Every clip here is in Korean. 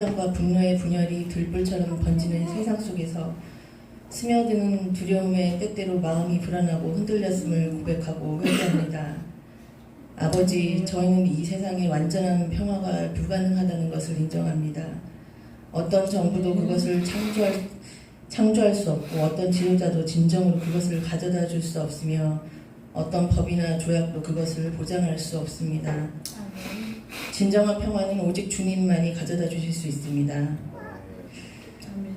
과 분노의 분열이 들불처럼 번지는 세상 속에서 스며드는 두려움에 때때로 마음이 불안하고 흔들렸음을 고백하고 회개합니다. 아버지, 저희는 이 세상에 완전한 평화가 불가능하다는 것을 인정합니다. 어떤 정부도 그것을 창조할 수 없고 어떤 지도자도 진정으로 그것을 가져다 줄 수 없으며 어떤 법이나 조약도 그것을 보장할 수 없습니다. 진정한 평화는 오직 주님만이 가져다 주실 수 있습니다.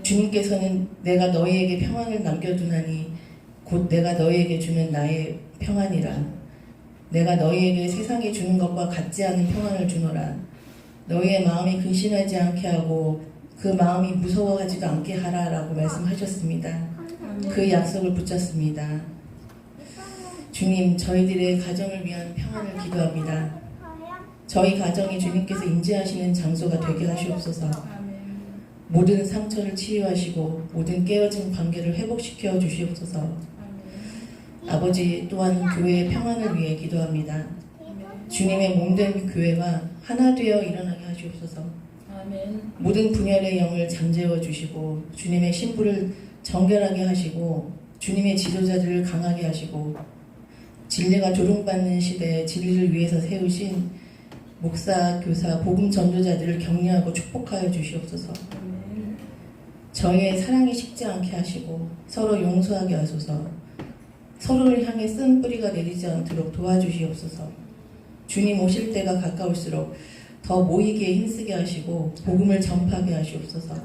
주님께서는 내가 너희에게 평안을 남겨두나니 곧 내가 너희에게 주는 나의 평안이라. 내가 너희에게 세상에 주는 것과 같지 않은 평안을 주노라. 너희의 마음이 근심하지 않게 하고 그 마음이 무서워하지도 않게 하라라고 말씀하셨습니다. 그 약속을 붙잡습니다. 주님, 저희들의 가정을 위한 평안을 기도합니다. 저희 가정이 주님께서 임재하시는 장소가 되게 하시옵소서. 모든 상처를 치유하시고 모든 깨어진 관계를 회복시켜 주시옵소서. 아버지, 또한 교회의 평안을 위해 기도합니다. 주님의 몸된 교회가 하나 되어 일어나게 하시옵소서. 모든 분열의 영을 잠재워 주시고 주님의 신부를 정결하게 하시고 주님의 지도자들을 강하게 하시고 진리가 조롱받는 시대에 진리를 위해서 세우신 목사, 교사, 복음 전도자들을 격려하고 축복하여 주시옵소서. 저희의 사랑이 식지 않게 하시고 서로 용서하게 하소서. 서로를 향해 쓴 뿌리가 내리지 않도록 도와주시옵소서. 주님 오실 때가 가까울수록 더 모이기에 힘쓰게 하시고 복음을 전파하게 하시옵소서.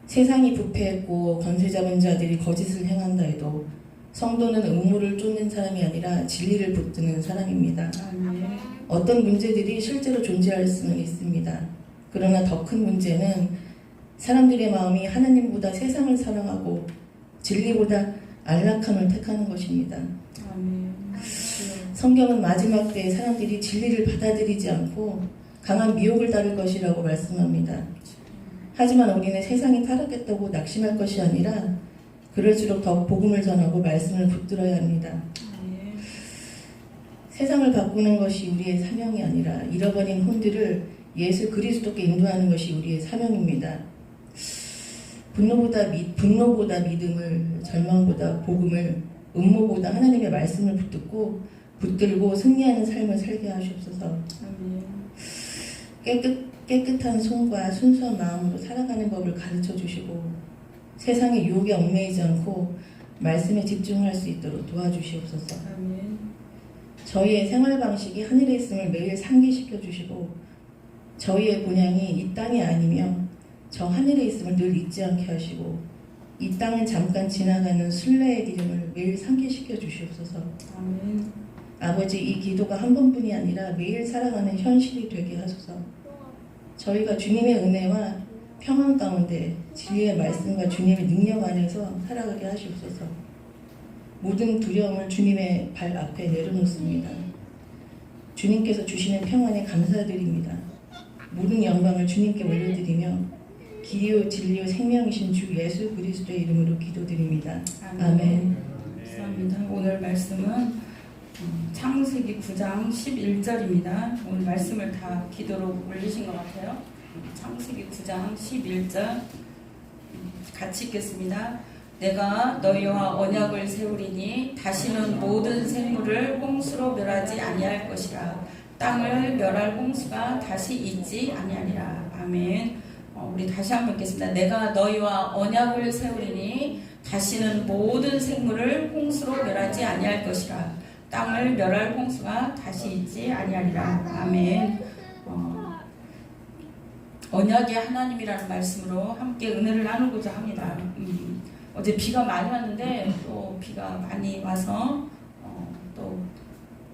세상이 부패했고 권세 잡은 자들이 거짓을 행한다 해도 성도는 음모를 쫓는 사람이 아니라 진리를 붙드는 사람입니다. 어떤 문제들이 실제로 존재할 수는 있습니다. 그러나 더 큰 문제는 사람들의 마음이 하나님보다 세상을 사랑하고 진리보다 안락함을 택하는 것입니다. 성경은 마지막 때에 사람들이 진리를 받아들이지 않고 강한 미혹을 따를 것이라고 말씀합니다. 하지만 우리는 세상이 타락했다고 낙심할 것이 아니라 그럴수록 더 복음을 전하고 말씀을 붙들어야 합니다. 세상을 바꾸는 것이 우리의 사명이 아니라 잃어버린 혼들을 예수 그리스도께 인도하는 것이 우리의 사명입니다. 분노보다 믿음을, 절망보다 복음을, 음모보다 하나님의 말씀을 붙들고 승리하는 삶을 살게 하시옵소서. 깨끗한 손과 순수한 마음으로 살아가는 법을 가르쳐 주시고 세상의 유혹에 얽매이지 않고 말씀에 집중할 수 있도록 도와주시옵소서. 저희의 생활 방식이 하늘에 있음을 매일 상기시켜 주시고 저희의 본향이 이 땅이 아니며 저 하늘에 있음을 늘 잊지 않게 하시고 이 땅을 잠깐 지나가는 순례의 이름을 매일 상기시켜 주시옵소서. 아버지, 이 기도가 한 번뿐이 아니라 매일 살아가는 현실이 되게 하소서. 저희가 주님의 은혜와 평안 가운데 진리의 말씀과 주님의 능력 안에서 살아가게 하시옵소서. 모든 두려움을 주님의 발 앞에 내려놓습니다. 주님께서 주시는 평안에 감사드립니다. 모든 영광을 주님께 올려드리며 길이요 진리요 생명이신 주 예수 그리스도의 이름으로 기도드립니다. 아멘. 감사합니다. 오늘 말씀은 창세기 9장 11절입니다. 오늘 말씀을 다 기도로 올리신 것 같아요. 창세기 9장 11절 같이 읽겠습니다. 내가 너희와 언약을 세우리니 다시는 모든 생물을 홍수로 멸하지 아니할 것이라. 땅을 멸할 홍수가 다시 있지 아니하니라. 아멘. 우리 다시 한번 읽겠습니다. 내가 너희와 언약을 세우리니 다시는 모든 생물을 홍수로 멸하지 아니할 것이라. 땅을 멸할 홍수가 다시 있지 아니하리라. 아멘. 언약의 하나님이라는 말씀으로 함께 은혜를 나누고자 합니다. 어제 비가 많이 왔는데 또 비가 많이 와서 또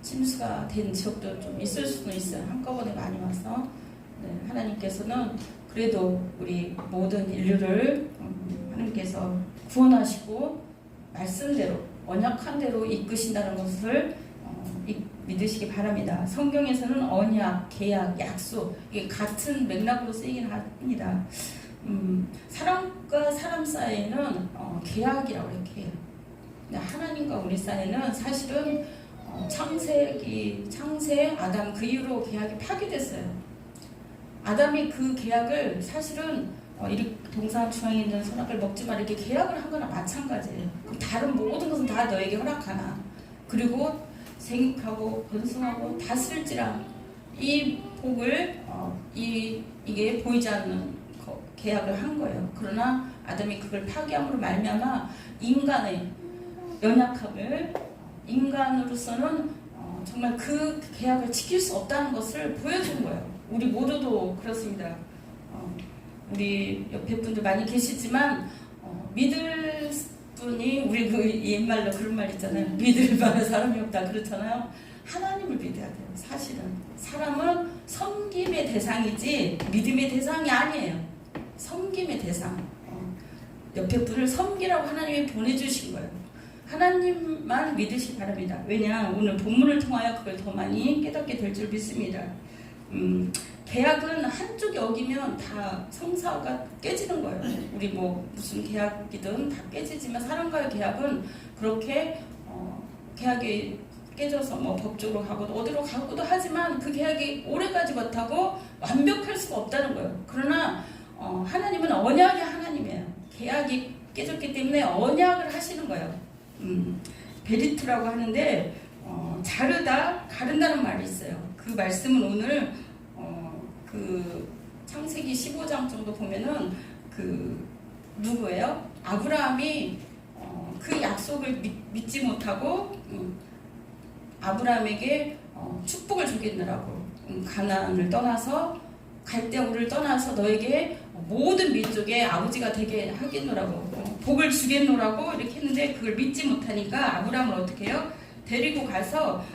침수가 된 지역도 좀 있을 수도 있어요. 한꺼번에 많이 와서 하나님께서는 그래도 우리 모든 인류를 하나님께서 구원하시고 말씀대로 언약한 대로 이끄신다는 것을 믿으시기 바랍니다. 성경에서는 언약, 계약, 약속 이게 같은 맥락으로 쓰이긴 합니다. 사람과 사람 사이에는 계약이라고 해요. 계약. 하나님과 우리 사이에는 사실은 창세 아담 그 이후로 계약이 파괴됐어요. 아담이 그 계약을 사실은 이 동산 중앙에 있는 선악을 먹지 마 이렇게 계약을 한 거나 마찬가지예요. 그럼 다른 모든 것은 다 너에게 허락하나. 그리고 생육하고 번성하고 다스릴지라. 이 복을 이게 보이지 않는 계약을 한 거예요. 그러나 아담이 그걸 파기함으로 말미암아 인간의 연약함을 인간으로서는 정말 그 계약을 지킬 수 없다는 것을 보여준 거예요. 우리 모두도 그렇습니다. 우리 옆에 분들 많이 계시지만 믿을 분이 우리 그 옛말로 그런 말 있잖아요. 믿을 만한 사람이 없다 그렇잖아요. 하나님을 믿어야 돼요. 사실은 사람은 섬김의 대상이지 믿음의 대상이 아니에요. 섬김의 대상. 옆에 분을 섬기라고 하나님이 보내주신 거예요. 하나님만 믿으시기 바랍니다. 왜냐 오늘 본문을 통하여 그걸 더 많이 깨닫게 될 줄 믿습니다. 계약은 한쪽이 어기면 다 성사가 깨지는 거예요. 우리 뭐 무슨 계약이든 다 깨지지만 사람과의 계약은 그렇게 계약이 깨져서 뭐 법적으로 가고도 어디로 가고도 하지만 그 계약이 오래가지 못하고 완벽할 수가 없다는 거예요. 그러나 하나님은 언약의 하나님이에요. 계약이 깨졌기 때문에 언약을 하시는 거예요. 베리트라고 하는데 자르다 가른다는 말이 있어요. 그 말씀은 오늘 그 창세기 15장 정도 보면은 그 누구예요? 아브라함이 그 약속을 믿지 못하고 아브라함에게 축복을 주겠느라고 가나안을 떠나서 갈대아우를 떠나서 너에게 모든 민족의 아버지가 되게 하겠노라고 복을 주겠노라고 이렇게 했는데 그걸 믿지 못하니까 아브라함을 어떻게 해요? 데리고 가서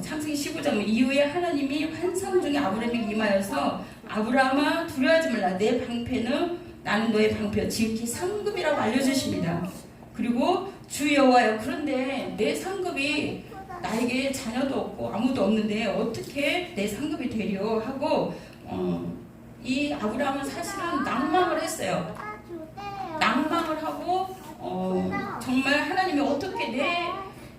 창세기 15장 이후에 하나님이 환상 중에 아브라함에게 임하여서 아브라함아 두려워하지 말라 내 방패는 나는 너의 방패여 지극히 상급이라고 알려주십니다. 그리고 주 여호와여 그런데 내 상급이 나에게 자녀도 없고 아무도 없는데 어떻게 내 상급이 되려 하고 이 아브라함은 사실은 낭망을 했어요. 낭망을 하고 정말 하나님이 어떻게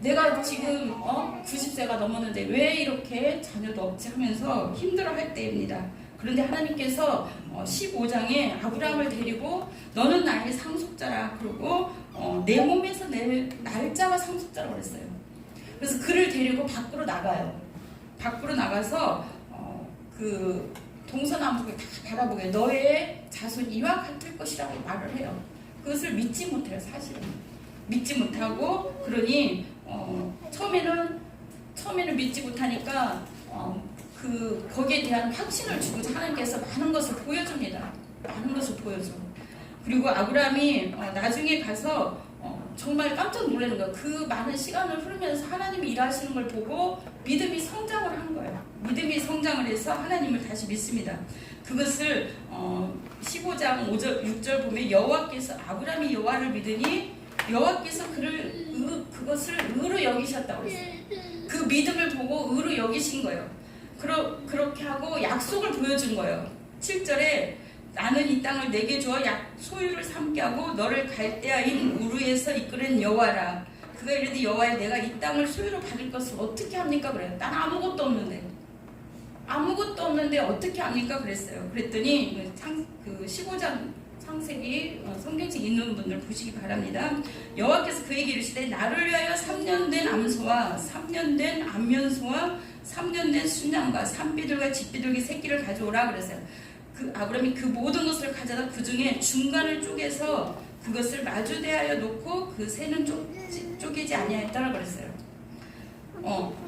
내가 지금 90세가 넘었는데 왜 이렇게 자녀도 없지 하면서 힘들어할 때입니다. 그런데 하나님께서 15장에 아브라함을 데리고 너는 나의 상속자라 그러고 내 몸에서 내 날짜가 상속자라고 그랬어요. 그래서 그를 데리고 밖으로 나가요. 밖으로 나가서 그 동서남북을 다 바라보게 너의 자손 이와 같을 것이라고 말을 해요. 그것을 믿지 못해요. 사실은 믿지 못하고 그러니 처음에는 믿지 못하니까 거기에 대한 확신을 주고 하나님께서 많은 것을 보여줍니다. 많은 것을 보여줘. 그리고 아브라함이 나중에 가서 정말 깜짝 놀라는 거예요. 그 많은 시간을 흐르면서 하나님이 일하시는 걸 보고 믿음이 성장을 한 거예요. 믿음이 성장을 해서 하나님을 다시 믿습니다. 그것을 15장 5절 6절 보면 여호와께서 아브라함이 여호와를 믿으니 여호와께서 그것을 의로 여기셨다고 했어요. 그 믿음을 보고 의로 여기신 거예요. 그렇게 하고 약속을 보여준 거예요. 7절에 나는 이 땅을 내게 주어 소유를 삼게 하고 너를 갈대아인 우르에서 이끌은 여호와라. 그가 이르되 여호와여 내가 이 땅을 소유로 받을 것을 어떻게 합니까? 그래요. 난 아무것도 없는데 어떻게 합니까? 그랬어요. 그랬더니 그 15장 창세기 성경책 있는 분들 보시기 바랍니다. 여호와께서 그에게 이르시되 나를 위하여 3년 된 암소와 3년 된 암면소와 3년 된 순양과 산비둘과 집비둘기 새끼를 가져오라 그랬어요. 그 아브라함이 그 모든 것을 가져다 그 중에 중간을 쪼개서 그것을 마주대하여 놓고 그 새는 쪼개지 아니하였다라고 그랬어요.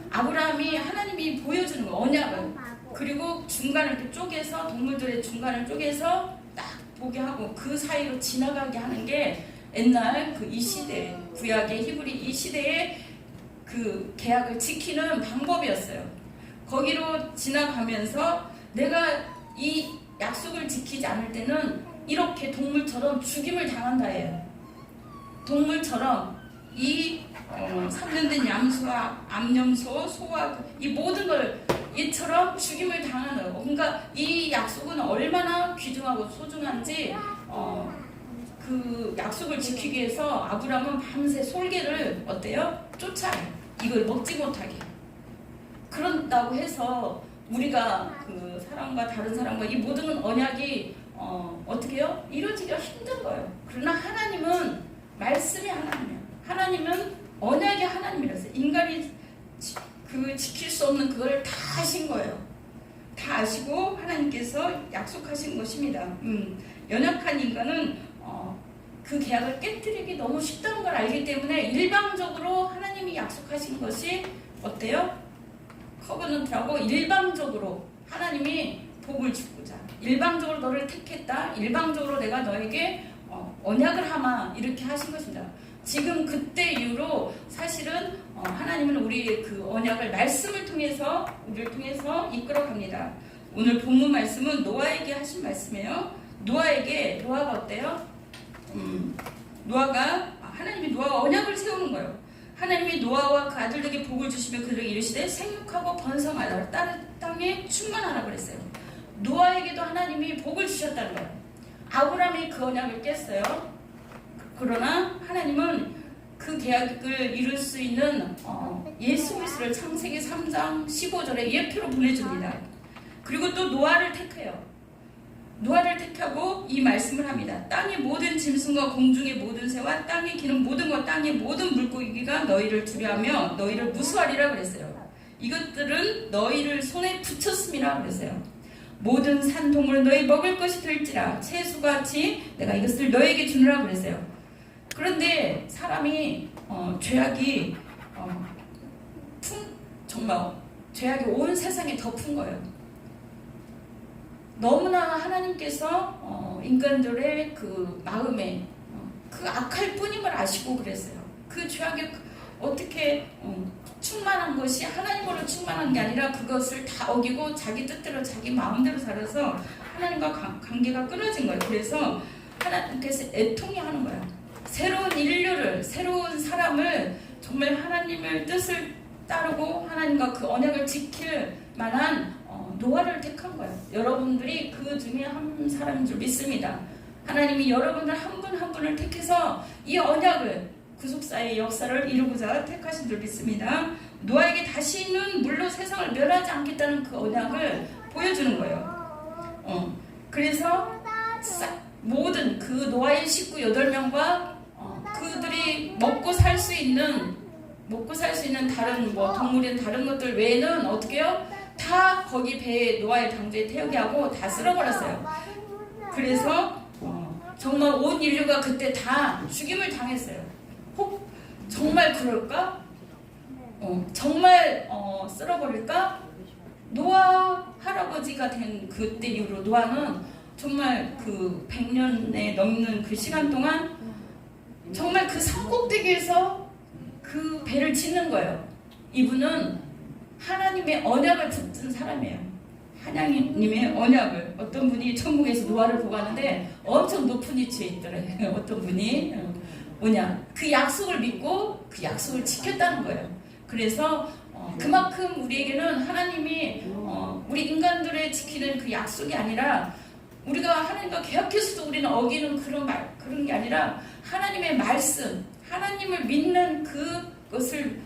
아브라함이 하나님이 보여주는 거 언약을 그리고 중간을 이렇게 쪼개서 동물들의 중간을 쪼개서 딱 보게 하고 그 사이로 지나가게 하는 게 옛날 그 이 시대 구약의 히브리 이 시대의 그 계약을 지키는 방법이었어요. 거기로 지나가면서 내가 이 약속을 지키지 않을 때는 이렇게 동물처럼 죽임을 당한다 해요. 동물처럼 이 3년 된 얌소와 암염소, 소와 이 모든 걸 이처럼 죽임을 당하는 거예요. 그러니까 이 약속은 얼마나 귀중하고 소중한지 그 약속을 지키기 위해서 아브라함은 밤새 솔개를 어때요? 쫓아요. 이걸 먹지 못하게. 그런다고 해서 우리가 그 사람과 다른 사람과 이 모든 언약이 어떻게 해요? 이루어지기가 힘든 거예요. 그러나 하나님은 말씀이 하나님이에요. 하나님은 언약이 하나님이라서 인간이 지킬 수 없는 그걸 다 하신 거예요. 다 아시고 하나님께서 약속하신 것입니다. 연약한 인간은 그 계약을 깨뜨리기 너무 쉽다는 걸 알기 때문에 일방적으로 하나님이 약속하신 것이 어때요? 커버넌트라고 일방적으로 하나님이 복을 주고자 일방적으로 너를 택했다. 일방적으로 내가 너에게 언약을 하마 이렇게 하신 것입니다. 지금 그때 이후로 사실은 하나님은 우리 그 언약을 말씀을 통해서 우리를 통해서 이끌어갑니다. 오늘 본문 말씀은 노아에게 하신 말씀이에요. 노아가 어때요? 하나님이 노아와 언약을 세우는 거예요. 하나님이 노아와 그 아들에게 복을 주시며 그들에게 이르시되 생육하고 번성하라 땅에 충만하라 그랬어요. 노아에게도 하나님이 복을 주셨다는 거예요. 아브라함이 그 언약을 깼어요. 그러나 하나님은 그 계약을 이룰 수 있는 예수 그리스도를 창세기 3장 15절에 예표로 보내줍니다. 그리고 또 노아를 택해요. 노아를 택하고 이 말씀을 합니다. 땅의 모든 짐승과 공중의 모든 새와 땅에 기는 모든 것 땅의 모든 물고기가 너희를 두려하며 너희를 무수하리라 그랬어요. 이것들은 너희를 손에 붙였음이라 그랬어요. 모든 산동물 너희 먹을 것이 될지라 채소같이 내가 이것을 너희에게 주느라 그랬어요. 그런데 사람이 죄악이 정말 죄악이 온 세상에 덮은 거예요. 너무나 하나님께서 인간들의 그 마음에 그 악할 뿐임을 아시고 그랬어요. 그 죄악이 어떻게 충만한 것이 하나님으로 충만한 게 아니라 그것을 다 어기고 자기 뜻대로 자기 마음대로 살아서 하나님과 관계가 끊어진 거예요. 그래서 하나님께서 애통해 하는 거예요. 새로운 인류를, 새로운 사람을 정말 하나님의 뜻을 따르고 하나님과 그 언약을 지킬 만한 노아를 택한 거예요. 여러분들이 그 중에 한 사람인 줄 믿습니다. 하나님이 여러분들 한 분 한 분을 택해서 이 언약을 구속사의 역사를 이루고자 택하신 줄 믿습니다. 노아에게 다시는 물로 세상을 멸하지 않겠다는 그 언약을 보여주는 거예요. 그래서 모든 그 노아의 식구 8명과 그들이 먹고 살 수 있는 다른 동물이나 다른 것들 외에는 어떻게 해요? 다 거기 배에 노아의 방주에 태우게 하고 다 쓸어버렸어요. 그래서 정말 온 인류가 그때 다 죽임을 당했어요. 혹 정말 그럴까? 정말 쓸어버릴까? 노아 할아버지가 된 그때 이후로 노아는 정말 그 100년에 넘는 그 시간 동안 정말 그 산꼭대기에서 그 배를 짓는 거예요. 이분은 하나님의 언약을 붙든 사람이에요. 하나님의 언약을. 어떤 분이 천국에서 노아를 보고 하는데 엄청 높은 위치에 있더래요. 어떤 분이 그 약속을 믿고 그 약속을 지켰다는 거예요. 그래서 그만큼 우리에게는 하나님이 우리 인간들의 지키는 그 약속이 아니라 우리가 하나님과 계약해서도 우리는 어기는 그런 게 아니라 하나님의 말씀, 하나님을 믿는 그것을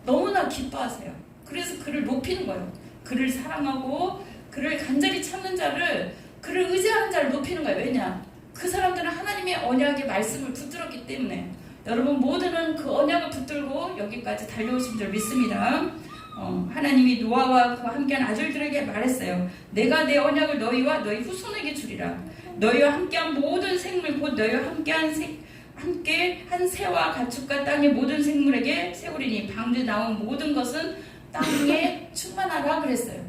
너무나 기뻐하세요. 그래서 그를 높이는 거예요. 그를 사랑하고 그를 간절히 찾는 자를, 그를 의지하는 자를 높이는 거예요. 왜냐? 그 사람들은 하나님의 언약의 말씀을 붙들었기 때문에. 여러분 모두는 그 언약을 붙들고 여기까지 달려오신 줄 믿습니다. 하나님이 노아와 그와 함께한 아들들에게 말했어요. 내가 내 언약을 너희와 너희 후손에게 주리라. 너희와 함께한 모든 생물 곧 너희와 함께한 새와 가축과 땅의 모든 생물에게 세우리니 방주에 나온 모든 것은 땅에 충만하라 그랬어요.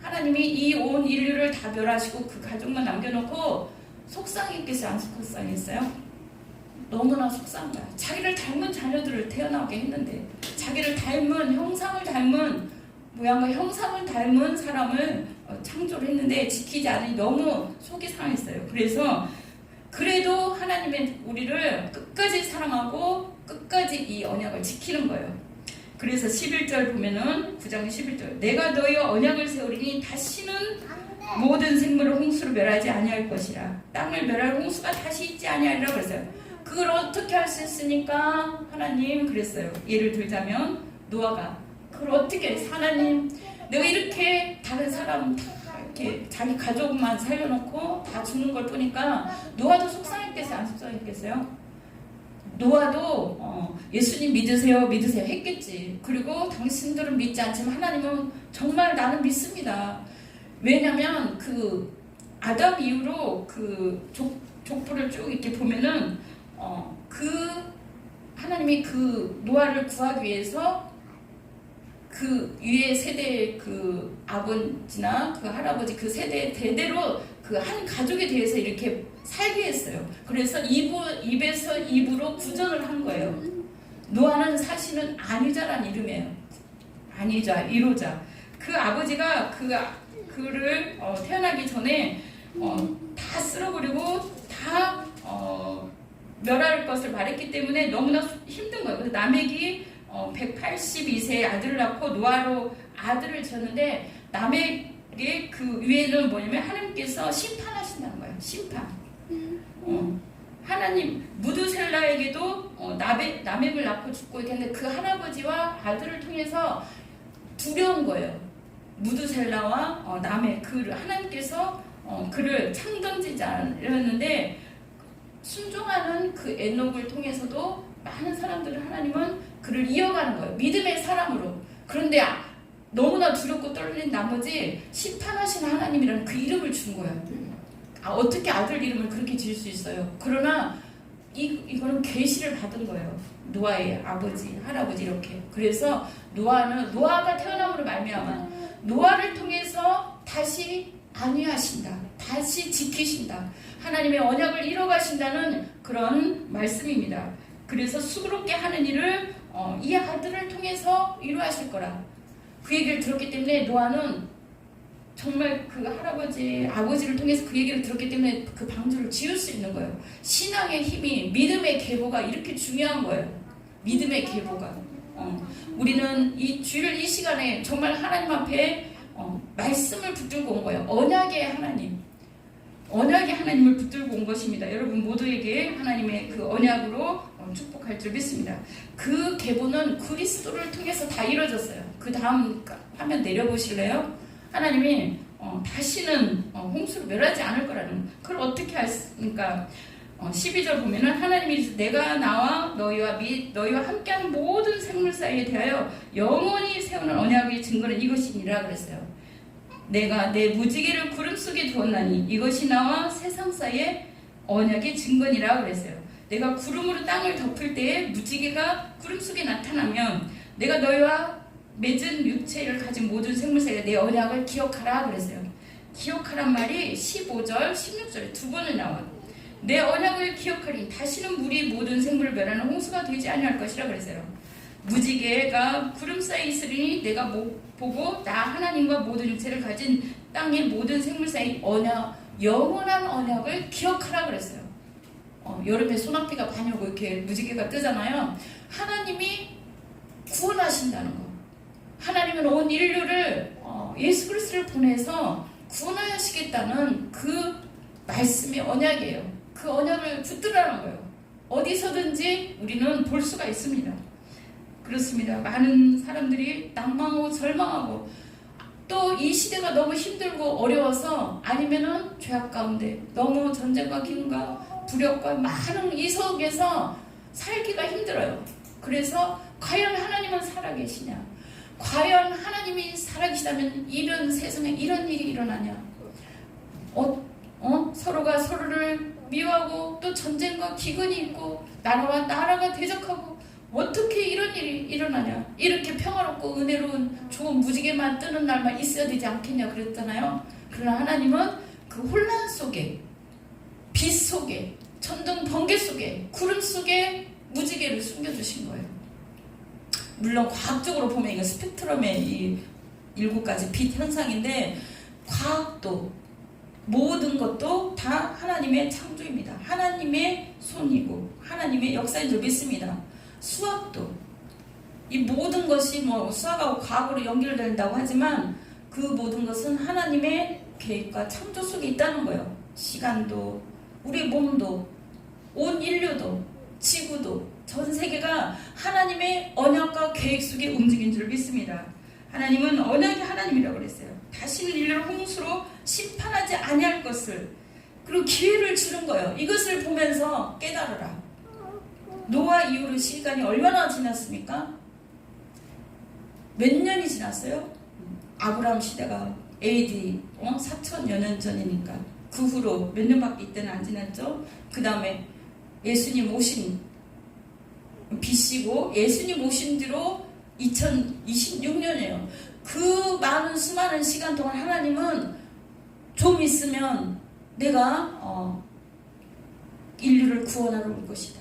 하나님이 이 온 인류를 다 멸하시고 그 가족만 남겨놓고 속상했겠어요? 안 속상했어요? 너무나 속상한 거야. 자기를 닮은 자녀들을 태어나게 했는데 자기를 닮은 형상을 닮은 모양과 형상을 닮은 사람을 창조를 했는데 지키지 않으니 너무 속이 상했어요. 그래도 하나님의 우리를 끝까지 사랑하고 끝까지 이 언약을 지키는 거예요. 그래서 11절 보면은 9장 11절 내가 너희와 언약을 세우리니 다시는 모든 생물을 홍수로 멸하지 아니할 것이라. 땅을 멸할 홍수가 다시 있지 아니하리라 그랬어요. 그걸 어떻게 할 수 있으니까 하나님 그랬어요. 예를 들자면 노아가 그 그걸 어떻게 하나님, 내가 이렇게 다른 사람 다 이렇게 자기 가족만 살려놓고 다 죽는 걸 보니까 노아도 속상했겠어요? 안 속상했겠어요? 노아도 예수님 믿으세요 했겠지. 그리고 당신들은 믿지 않지만 하나님은 정말 나는 믿습니다. 왜냐면 그 아담 이후로 그 족보를 쭉 이렇게 보면은 그 하나님이 그 노아를 구하기 위해서 그 위에 세대의 그 아버지나 그 할아버지 그 세대 대대로 그 한 가족에 대해서 이렇게 살게 했어요. 그래서 입에서 입으로 구전을 한 거예요. 노아는 사실은 안위자란 이름이에요. 안위자, 1호자. 그 아버지가 그를 태어나기 전에 다 쓸어버리고 다 멸할 것을 말했기 때문에 너무나 힘든 거예요. 그래서 라멕이 182세의 아들을 낳고 노아로 아들을 지었는데, 라멕의 그 위에는 뭐냐면 하나님께서 심판하신다는 거예요. 심판. 하나님 무드셀라에게도 라멕을 낳고 죽고 이렇게 했는데 그 할아버지와 아들을 통해서 두려운 거예요. 무드셀라와 라멕, 하나님께서 그를 창던지자였는데 순종하는 그 에녹을 통해서도 많은 사람들을 하나님은 그를 이어가는 거예요. 믿음의 사람으로. 그런데 너무나 두렵고 떨린 나머지 심판하신 하나님이라는 그 이름을 준 거예요. 어떻게 아들 이름을 그렇게 지을 수 있어요? 그러나 이거는 계시를 받은 거예요. 노아의 아버지, 할아버지 이렇게. 그래서 노아가 태어남으로 말미암아 노아를 통해서 다시 안위하신다. 다시 지키신다. 하나님의 언약을 이뤄가신다는 그런 말씀입니다. 그래서 수고롭게 하는 일을 이 아들을 통해서 이루하실 거라. 그 얘기를 들었기 때문에 노아는 정말 그 할아버지, 아버지를 통해서 그 얘기를 들었기 때문에 그 방주를 지을 수 있는 거예요. 신앙의 힘이, 믿음의 계보가 이렇게 중요한 거예요. 믿음의 계보가. 우리는 이 주일 이 시간에 정말 하나님 앞에 말씀을 붙들고 온 거예요. 언약의 하나님. 언약의 하나님을 붙들고 온 것입니다. 여러분 모두에게 하나님의 그 언약으로 축복할 줄 믿습니다. 그 계보는 그리스도를 통해서 다 이루어졌어요. 그 다음 화면 내려보실래요? 하나님이 다시는 홍수로 멸하지 않을 거라는, 그걸 어떻게 하십니까? 12절 보면은 하나님이 내가 나와 너희와 함께하는 모든 생물 사이에 대하여 영원히 세우는 언약의 증거는 이것이니라 그랬어요. 내가 내 무지개를 구름 속에 두었나니 이것이 나와 세상 사이의 언약의 증거니라 그랬어요. 내가 구름으로 땅을 덮을 때에 무지개가 구름 속에 나타나면 내가 너희와 맺은 육체를 가진 모든 생물 사이에 내 언약을 기억하라 그랬어요. 기억하란 말이 15절, 16절에 두 번을 나와요. 내 언약을 기억하리 다시는 물이 모든 생물을 멸하는 홍수가 되지 아니할 것이라 그랬어요. 무지개가 구름 사이에 있으리니 내가 보고 나 하나님과 모든 육체를 가진 땅의 모든 생물 사이 영원한 언약을 기억하라 그랬어요. 여름에 소나기가 많이 오고 이렇게 무지개가 뜨잖아요. 하나님이 구원하신다는 거. 하나님은 온 인류를 예수 그리스도를 보내서 구원하시겠다는 그 말씀의 언약이에요. 그 언약을 붙들라는 거예요. 어디서든지 우리는 볼 수가 있습니다. 그렇습니다. 많은 사람들이 낭망하고 절망하고 또 이 시대가 너무 힘들고 어려워서 아니면은 죄악 가운데 너무 전쟁과 기근과 두렵과 많은 이 속에서 살기가 힘들어요. 그래서 과연 하나님은 살아계시냐? 과연 하나님이 살아계시다면 이런 세상에 이런 일이 일어나냐? 서로가 서로를 미워하고 또 전쟁과 기근이 있고 나라와 나라가 대적하고 어떻게 이런 일이 일어나냐? 이렇게 평화롭고 은혜로운 좋은 무지개만 뜨는 날만 있어야 되지 않겠냐 그랬잖아요. 그러나 하나님은 그 혼란 속에, 빛 속에, 천둥 번개 속에, 구름 속에 무지개를 숨겨주신 거예요. 물론 과학적으로 보면 이거 스펙트럼의 이 7가지 빛 현상인데 과학도 모든 것도 다 하나님의 창조입니다. 하나님의 손이고 하나님의 역사인 줄 믿습니다. 수학도 이 모든 것이 수학하고 과학으로 연결된다고 하지만 그 모든 것은 하나님의 계획과 창조 속에 있다는 거예요. 시간도 우리 몸도 온 인류도 지구도, 전 세계가 하나님의 언약과 계획 속에 움직인 줄 믿습니다. 하나님은 언약의 하나님이라고 그랬어요. 다시는 인류를 홍수로 심판하지 아니할 것을, 그리고 기회를 주는 거예요. 이것을 보면서 깨달으라. 노아 이후로 시간이 얼마나 지났습니까? 몇 년이 지났어요? 아브라함 시대가 AD 4천여 년 전이니까 그 후로 몇 년밖에 이때는 안 지났죠. 그 다음에 예수님 오신 BC고 예수님 오신 뒤로 2026년이에요. 그 많은 수많은 시간 동안 하나님은 좀 있으면 내가 인류를 구원하러 올 것이다.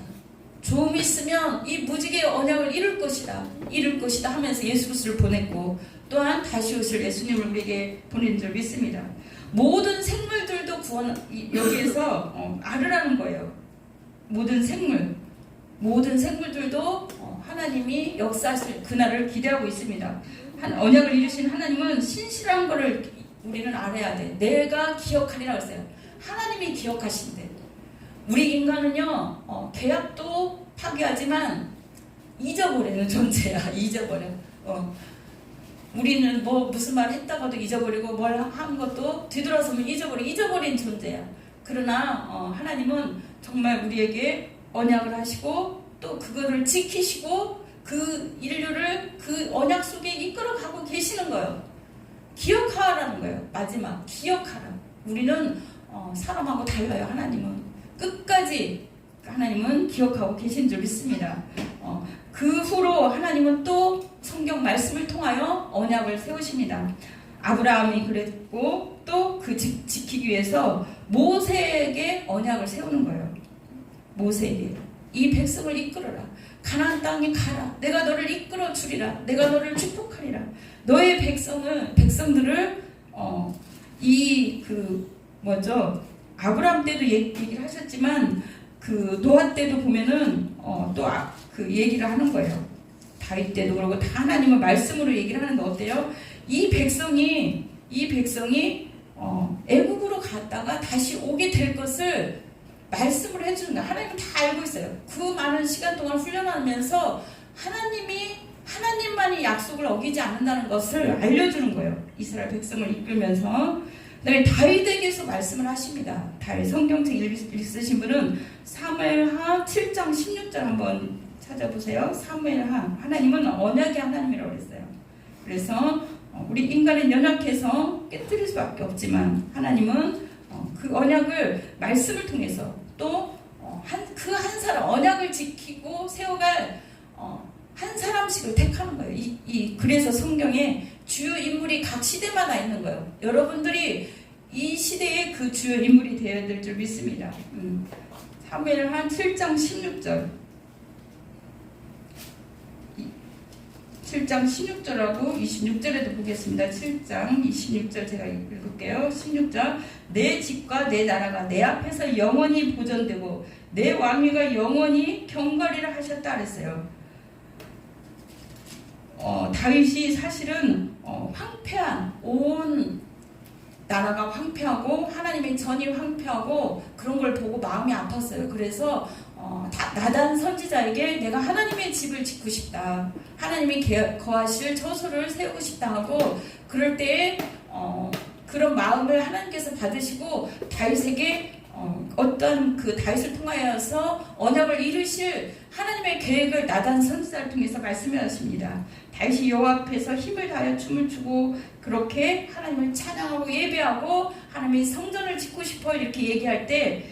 좀 있으면 이 무지개의 언약을 이룰 것이다 하면서 예수 그리스도를 보냈고, 또한 다시 오실 예수님을 우리에게 보낸 줄 믿습니다. 모든 생물들도 여기에서 알으라는 거예요. 모든 생물들도 하나님이 역사하실 그날을 기대하고 있습니다. 언약을 이루신 하나님은 신실한 것을 우리는 알아야 돼. 내가 기억하리라 했어요. 하나님이 기억하신대. 우리 인간은요, 계약도 파기하지만 잊어버리는 존재야. 잊어버려. 우리는 무슨 말 했다가도 잊어버리고 뭘 한 것도 뒤돌아서면 잊어버린 존재야. 그러나 하나님은 정말 우리에게 언약을 하시고 또 그거를 지키시고 그 인류를 그 언약 속에 이끌어가고 계시는 거예요. 기억하라는 거예요. 마지막 기억하라. 우리는 사람하고 달라요. 하나님은 끝까지 하나님은 기억하고 계신 줄 믿습니다. 그 후로 하나님은 또 성경 말씀을 통하여 언약을 세우십니다. 아브라함이 그랬고 또 그 지키기 위해서 모세에게 언약을 세우는 거예요. 모세에게 이 백성을 이끌어라. 가나안 땅에 가라. 내가 너를 이끌어 주리라. 내가 너를 축복하리라. 너의 백성들을 아브라함 때도 얘기를 하셨지만 그 노아 때도 보면은 또 그 얘기를 하는 거예요. 다윗 때도 그러고 다 하나님은 말씀으로 얘기를 하는데 어때요? 이 백성이 애국으로 갔다가 다시 오게 될 것을 말씀을 해주는 거예요. 하나님은 다 알고 있어요. 그 많은 시간 동안 훈련하면서 하나님만이 약속을 어기지 않는다는 것을 알려주는 거예요. 이스라엘 백성을 이끌면서. 그다음에 다윗에게서 말씀을 하십니다. 다윗 성경책 읽으신 분은 사무엘하 7장 16절 한번 찾아보세요. 사무엘하. 하나님은 언약의 하나님이라고 그랬어요. 그래서 우리 인간은 연약해서 깨뜨릴 수밖에 없지만 하나님은 그 언약을 말씀을 통해서 또 그 한 사람 언약을 지키고 세워갈 한 사람씩을 택하는 거예요. 그래서 성경에 주요 인물이 각 시대마다 있는 거예요. 여러분들이 이 시대의 그 주요 인물이 되어야 될 줄 믿습니다. 사무엘하 7장 16절 7장 16절하고 26절에도 보겠습니다. 7장 26절 제가 읽을게요. 16절 내 집과 내 나라가 내 앞에서 영원히 보존되고 내 왕위가 영원히 경거리를 하셨다 그랬어요. 다윗이 사실은 황폐한 온 나라가 황폐하고 하나님의 전이 황폐하고 그런 걸 보고 마음이 아팠어요. 그래서 나단 선지자에게 내가 하나님의 집을 짓고 싶다. 하나님이 거하실 처소를 세우고 싶다 하고 그럴 때에 그런 마음을 하나님께서 받으시고 다윗에게 어떤 그 다윗을 통하여서 언약을 이루실 하나님의 계획을 나단 선지자를 통해서 말씀하십니다. 다윗이 여호와 앞에서 힘을 다하여 춤을 추고 그렇게 하나님을 찬양하고 예배하고 하나님의 성전을 짓고 싶어 이렇게 얘기할 때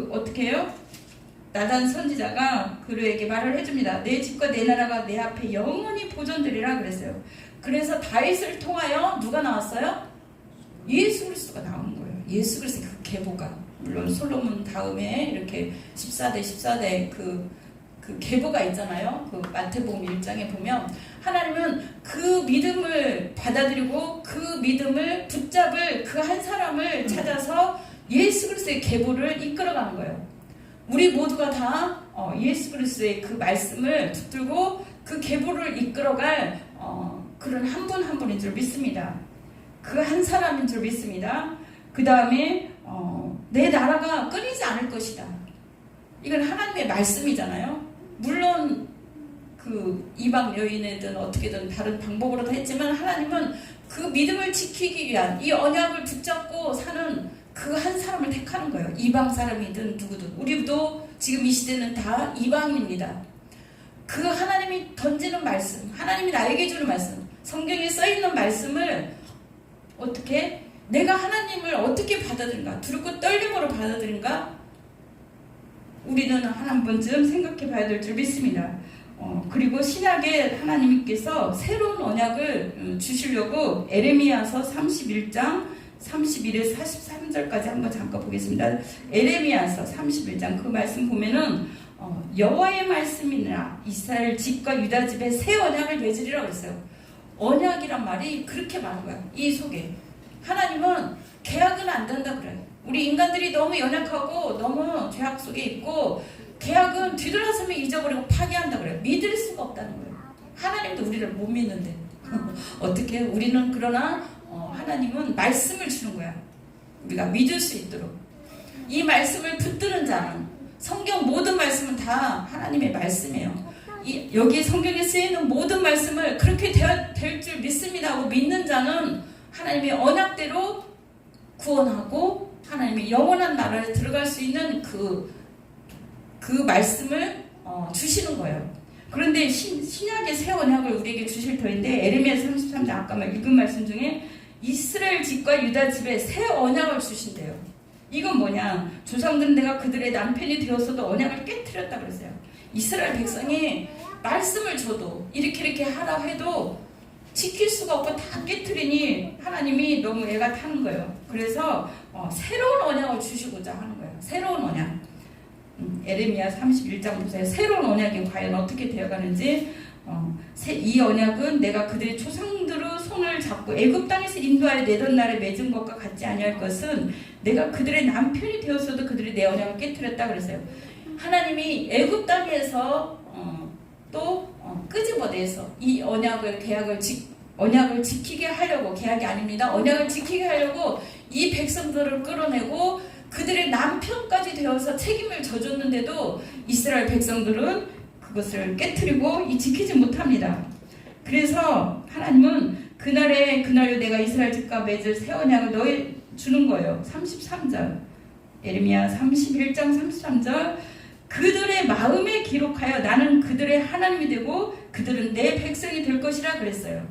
어떻게 해요? 나단 선지자가 그에게 말을 해줍니다. 내 집과 내 나라가 내 앞에 영원히 보존되리라 그랬어요. 그래서 다윗을 통하여 누가 나왔어요? 예수 그리스도가 나오는 거예요. 예수 그리스도 그 계보가 물론 솔로몬 다음에 이렇게 14대 그 계보가 있잖아요. 그 마태복음 1장에 보면 하나님은 그 믿음을 받아들이고 그 믿음을 붙잡을 그 한 사람을 찾아서 예수 그리스도의 계보를 이끌어가는 거예요. 우리 모두가 다 예수 그리스도의 그 말씀을 붙들고 그 계보를 이끌어갈 그런 한 분 한 분인 줄 믿습니다. 그 한 사람인 줄 믿습니다. 그 다음에 내 나라가 끊이지 않을 것이다. 이건 하나님의 말씀이잖아요. 물론 그 이방 여인이든 어떻게든 다른 방법으로도 했지만 하나님은 그 믿음을 지키기 위한 이 언약을 붙잡고 사는 그 한 사람을 택하는 거예요. 이방 사람이든 누구든. 우리도 지금 이 시대는 다 이방인입니다. 그 하나님이 던지는 말씀, 하나님이 나에게 주는 말씀, 성경에 써있는 말씀을 어떻게 내가 하나님을 어떻게 받아들인가, 두렵고 떨림으로 받아들인가, 우리는 한 번쯤 생각해 봐야 될 줄 믿습니다. 그리고 신약에 하나님께서 새로운 언약을 주시려고 에레미야서 31장 31에서 43절까지 한번 잠깐 보겠습니다. 에레미야서 31장 그 말씀 보면은 여호와의 말씀이나 이스라엘 집과 유다 집에 새 언약을 맺으리라고 했어요. 언약이란 말이 그렇게 많은 거야. 이 속에 하나님은 계약은 안 된다 그래요. 우리 인간들이 너무 연약하고 너무 죄악 속에 있고 계약은 뒤돌아서면 잊어버리고 파괴한다 그래요. 믿을 수가 없다는 거예요. 하나님도 우리를 못 믿는데 어떻게 우리는 그러나 하나님은 말씀을 주는 거야. 우리가 믿을 수 있도록. 이 말씀을 붙드는 자는, 성경 모든 말씀은 다 하나님의 말씀이에요. 여기 성경에 쓰이는 모든 말씀을 그렇게 될 줄 믿습니다 하고 믿는 자는 하나님의 언약대로 구원하고 하나님의 영원한 나라에 들어갈 수 있는 그 말씀을 주시는 거예요. 그런데 신약의 새 언약을 우리에게 주실 터인데 에레미야 33장 아까 읽은 말씀 중에 이스라엘 집과 유다 집에 새 언약을 주신대요. 이건 뭐냐? 조상들은 내가 그들의 남편이 되었어도 언약을 깨트렸다 그랬어요. 이스라엘 백성이 말씀을 줘도 이렇게 하라 해도 지킬 수가 없고 다 깨트리니 하나님이 너무 애가 타는 거예요. 그래서 새로운 언약을 주시고자 하는 거예요. 새로운 언약. 에레미야 31장 보세요. 새로운 언약이 과연 어떻게 되어가는지. 이 언약은 내가 그들의 조상들의 손을 잡고 애굽 땅에서 인도하여 내던 날에 맺은 것과 같지 아니할 것은 내가 그들의 남편이 되었어도 그들이 내 언약을 깨트렸다 그랬어요. 하나님이 애굽 땅에서 또 끄집어내서 이 언약을 지키게 하려고, 계약이 아닙니다. 언약을 지키게 하려고 이 백성들을 끌어내고 그들의 남편까지 되어서 책임을 져줬는데도 이스라엘 백성들은 그것을 깨트리고 지키지 못합니다. 그래서 하나님은 그날로 내가 이스라엘 집과 맺을 새 언약을 너희 주는 거예요. 33절 에레미야 31장 33절 그들의 마음에 기록하여 나는 그들의 하나님이 되고 그들은 내 백성이 될 것이라 그랬어요.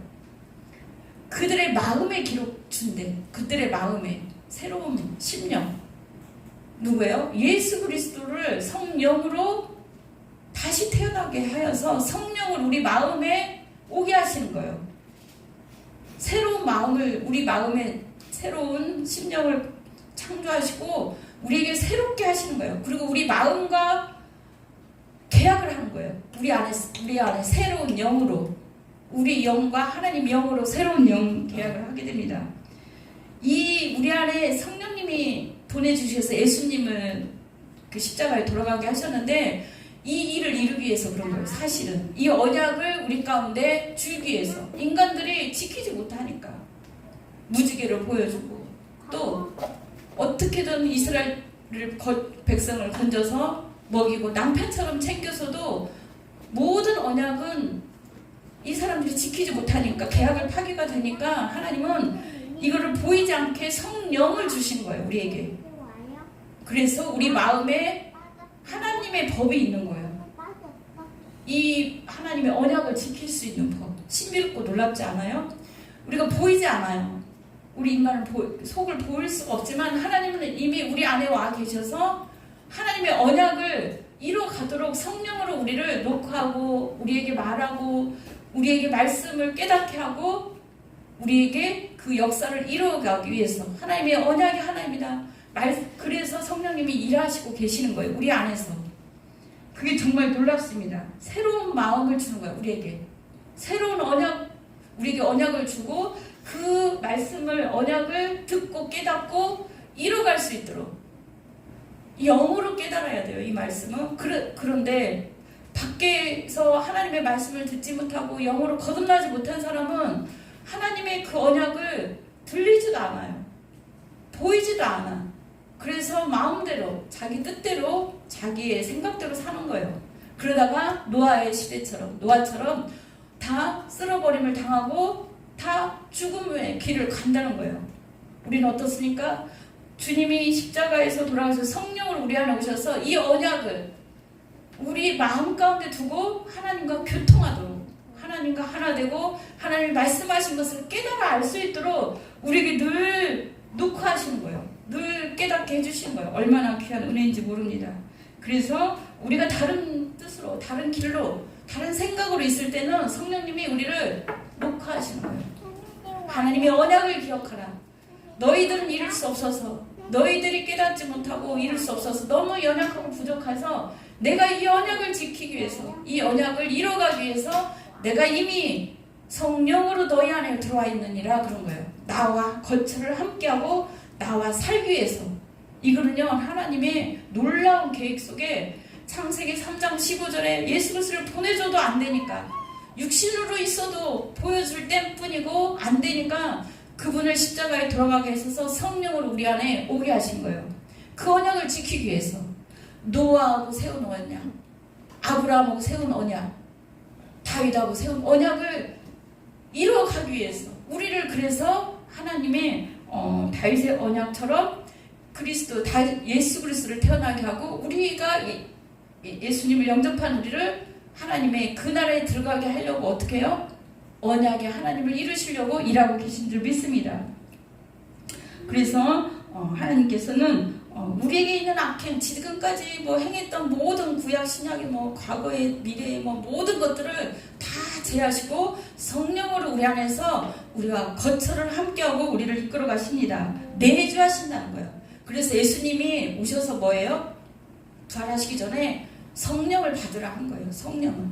그들의 마음에 기록 준대. 그들의 마음에 새로운 심령. 누구예요? 예수 그리스도를 성령으로 다시 태어나게 하여서 성령을 우리 마음에 오게 하시는 거예요. 새로운 마음을, 우리 마음에 새로운 심령을 창조하시고 우리에게 새롭게 하시는 거예요. 그리고 우리 마음과 계약을 하는 거예요. 우리 안에 새로운 영으로, 우리 영과 하나님 영으로 새로운 영 계약을 하게 됩니다. 우리 안에 성령님이 보내주셔서 예수님을 그 십자가에 돌아가게 하셨는데 이 일을 이루기 위해서 그런 거예요. 사실은 이 언약을 우리 가운데 주기 위해서 인간들이 지키지 못하니까 무지개를 보여주고 또 어떻게든 이스라엘 백성을 건져서 먹이고 남편처럼 챙겨서도 모든 언약은 이 사람들이 지키지 못하니까 계약을 파기가 되니까 하나님은 이거를 보이지 않게 성령을 주신 거예요. 우리에게. 그래서 우리 마음에 하나님의 법이 있는 거예요. 이 하나님의 언약을 지킬 수 있는 법. 신비롭고 놀랍지 않아요? 우리가 보이지 않아요. 우리 인간은 속을 보일 수가 없지만 하나님은 이미 우리 안에 와 계셔서 하나님의 언약을 이루어가도록 성령으로 우리를 녹화하고 우리에게 말하고 우리에게 말씀을 깨닫게 하고 우리에게 그 역사를 이루어가기 위해서 하나님의 언약이 하나입니다. 그래서 성령님이 일하시고 계시는 거예요. 우리 안에서. 그게 정말 놀랍습니다. 새로운 마음을 주는 거예요. 우리에게. 새로운 언약, 우리에게 언약을 주고 그 말씀을, 언약을 듣고 깨닫고 이뤄갈 수 있도록 영으로 깨달아야 돼요. 이 말씀은. 그런데 밖에서 하나님의 말씀을 듣지 못하고 영으로 거듭나지 못한 사람은 하나님의 그 언약을 들리지도 않아요. 보이지도 않아. 그래서 마음대로 자기 뜻대로 자기의 생각대로 사는 거예요. 그러다가 노아의 시대처럼 노아처럼 다 쓸어버림을 당하고 다 죽음의 길을 간다는 거예요. 우리는 어떻습니까? 주님이 십자가에서 돌아가셔서 성령을 우리 안에 오셔서 이 언약을 우리 마음 가운데 두고 하나님과 교통하도록, 하나님과 하나 되고 하나님이 말씀하신 것을 깨달아 알 수 있도록 우리에게 늘 녹화하시는 거예요. 늘 깨닫게 해주시는 거예요. 얼마나 귀한 은혜인지 모릅니다. 그래서 우리가 다른 뜻으로, 다른 길로, 다른 생각으로 있을 때는 성령님이 우리를 녹화하시는 거예요. 하나님의 언약을 기억하라. 너희들은 이룰 수 없어서, 너희들이 깨닫지 못하고 이룰 수 없어서 너무 연약하고 부족해서 내가 이 언약을 지키기 위해서, 이 언약을 이뤄가기 위해서 내가 이미 성령으로 너희 안에 들어와 있느니라 그런 거예요. 나와 거처를 함께하고 나와 살기 위해서. 이거는요, 하나님의 놀라운 계획 속에 창세기 3장 15절에 예수 그리스도를 보내줘도 안 되니까, 육신으로 있어도 보여줄 때뿐이고 안 되니까 그분을 십자가에 돌아가게 하셔서 성령으로 우리 안에 오게 하신 거예요. 그 언약을 지키기 위해서 노아하고 세운 언약, 아브라함하고 세운 언약, 다윗하고 세운 언약을 이루어가기 위해서 우리를 그래서 하나님의 다윗의 언약처럼 예수 그리스도를 태어나게 하고 우리가 예수님을 영접한 우리를 하나님의 그 나라에 들어가게 하려고 어떻게 해요? 언약의 하나님을 이루시려고 일하고 계신 줄 믿습니다. 그래서 하나님께서는 우리에게 있는 악행, 지금까지 행했던 모든 구약 신약의 과거의 미래의 모든 것들을 다 제하시고 성령으로 우리 안에서 우리가 거처를 함께하고 우리를 이끌어 가십니다. 내주하신다는 거예요. 그래서 예수님이 오셔서 뭐예요? 부활하시기 전에 성령을 받으라 한 거예요. 성령을.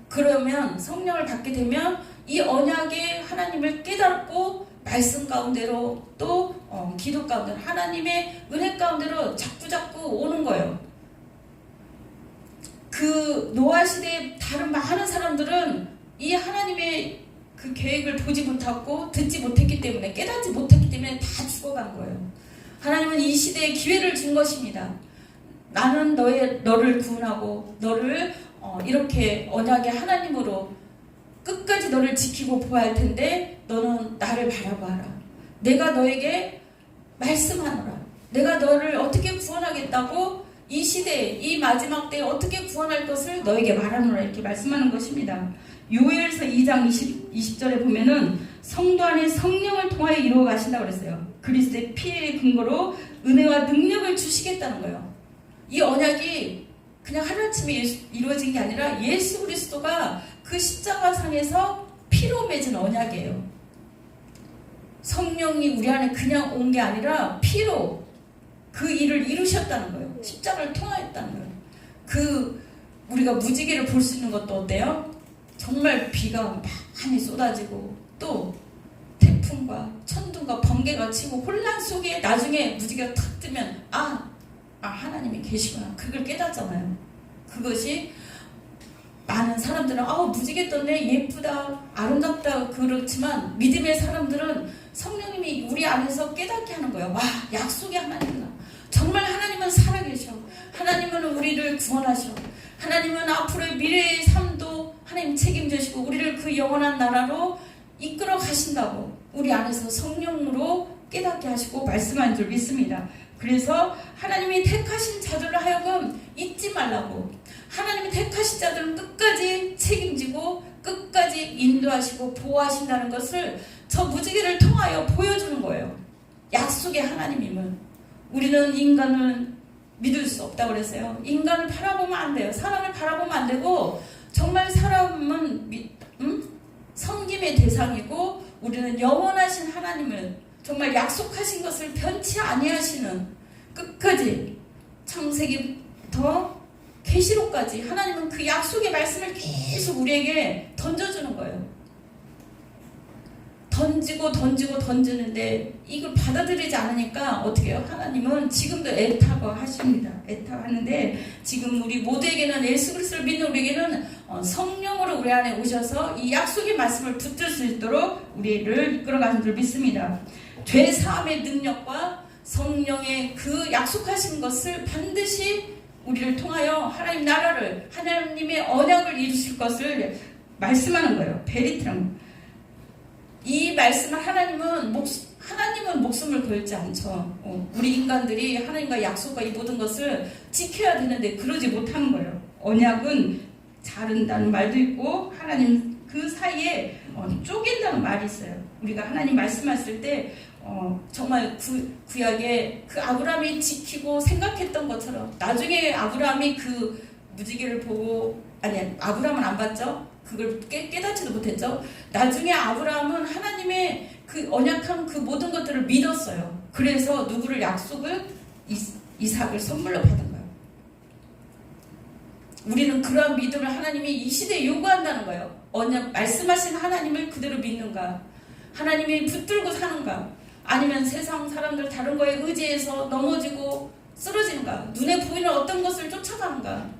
그러면 성령을 받게 되면 이 언약의 하나님을 깨닫고 말씀 가운데로 또 기도 가운데로 하나님의 은혜 가운데로 자꾸자꾸 오는 거예요. 그 노아 시대의 다른 많은 사람들은 이 하나님의 그 계획을 보지 못하고 듣지 못했기 때문에, 깨닫지 못했기 때문에 다 죽어간 거예요. 하나님은 이 시대에 기회를 준 것입니다. 나는 너를 구원하고 너를 이렇게 언약의 하나님으로 끝까지 너를 지키고 보호할 텐데 너는 나를 바라봐라. 내가 너에게 말씀하노라. 내가 너를 어떻게 구원하겠다고 이 시대에, 이 마지막 때에 어떻게 구원할 것을 너에게 말하노라 이렇게 말씀하는 것입니다. 요엘서 2장 20절에 보면은 성도 안에 성령을 통하여 이루어 가신다고 그랬어요. 그리스도의 피의 근거로 은혜와 능력을 주시겠다는 거예요. 이 언약이 그냥 하루아침에 이루어진 게 아니라 예수 그리스도가 그 십자가상에서 피로 맺은 언약이에요. 성령이 우리 안에 그냥 온 게 아니라 피로 그 일을 이루셨다는 거예요. 십자가를 통하였다는 거예요. 우리가 무지개를 볼 수 있는 것도 어때요? 정말 비가 많이 쏟아지고 또 태풍과 천둥과 번개가 치고 혼란 속에 나중에 무지개가 탁 뜨면 하나님이 계시구나. 그걸 깨닫잖아요. 그것이 많은 사람들은 무지개 떴네, 예쁘다, 아름답다 그렇지만 믿음의 사람들은 성령님이 우리 안에서 깨닫게 하는 거예요. 약속의 하나님이구나. 정말 하나님은 살아계셔. 하나님은 우리를 구원하셔. 하나님은 앞으로의 미래의 삶도 하나님 책임지시고 우리를 그 영원한 나라로 이끌어 가신다고 우리 안에서 성령으로 깨닫게 하시고 말씀한 줄 믿습니다. 그래서 하나님이 택하신 자들로 하여금 잊지 말라고, 하나님이 택하신 자들은 끝까지 책임지고 끝까지 인도하시고 보호하신다는 것을 저 무지개를 통하여 보여주는 거예요. 약속의 하나님임을. 우리는 인간을 믿을 수 없다고 그랬어요. 인간을 바라보면 안 돼요. 사람을 바라보면 안 되고, 정말 사람은 섬김의 대상이고 우리는 영원하신 하나님을, 정말 약속하신 것을 변치 아니하시는, 끝까지 창세기부터 계시록까지 하나님은 그 약속의 말씀을 계속 우리에게 던져주는 거예요. 던지는데 이걸 받아들이지 않으니까 어떻게 해요? 하나님은 지금도 애타하십니다. 애타하는데 지금 우리 모두에게는, 예수 그리스도를 믿는 우리에게는 성령으로 우리 안에 오셔서 이 약속의 말씀을 붙들 수 있도록 우리를 이끌어가는 줄 믿습니다. 죄 사함의 능력과 성령의 그 약속하신 것을 반드시 우리를 통하여 하나님 나라를, 하나님의 언약을 이루실 것을 말씀하는 거예요. 베리트랑. 이 말씀을 하나님은 목숨을 걸지 않죠. 우리 인간들이 하나님과 약속과 이 모든 것을 지켜야 되는데 그러지 못하는 거예요. 언약은 자른다는 말도 있고 하나님 그 사이에 쪼갠다는 말이 있어요. 우리가 하나님 말씀하실 때 정말 구약에 그 아브라함이 지키고 생각했던 것처럼 나중에 아브라함이 그 무지개를 보고, 아니 아브라함은 안 봤죠. 그걸 깨닫지도 못했죠. 나중에 아브라함은 하나님의 그 언약한 그 모든 것들을 믿었어요. 그래서 누구를 약속을 이삭을 선물로 받은 거예요. 우리는 그러한 믿음을 하나님이 이 시대에 요구한다는 거예요. 언약 말씀하신 하나님을 그대로 믿는가, 하나님이 붙들고 사는가, 아니면 세상 사람들 다른 거에 의지해서 넘어지고 쓰러지는가, 눈에 보이는 어떤 것을 쫓아가는가.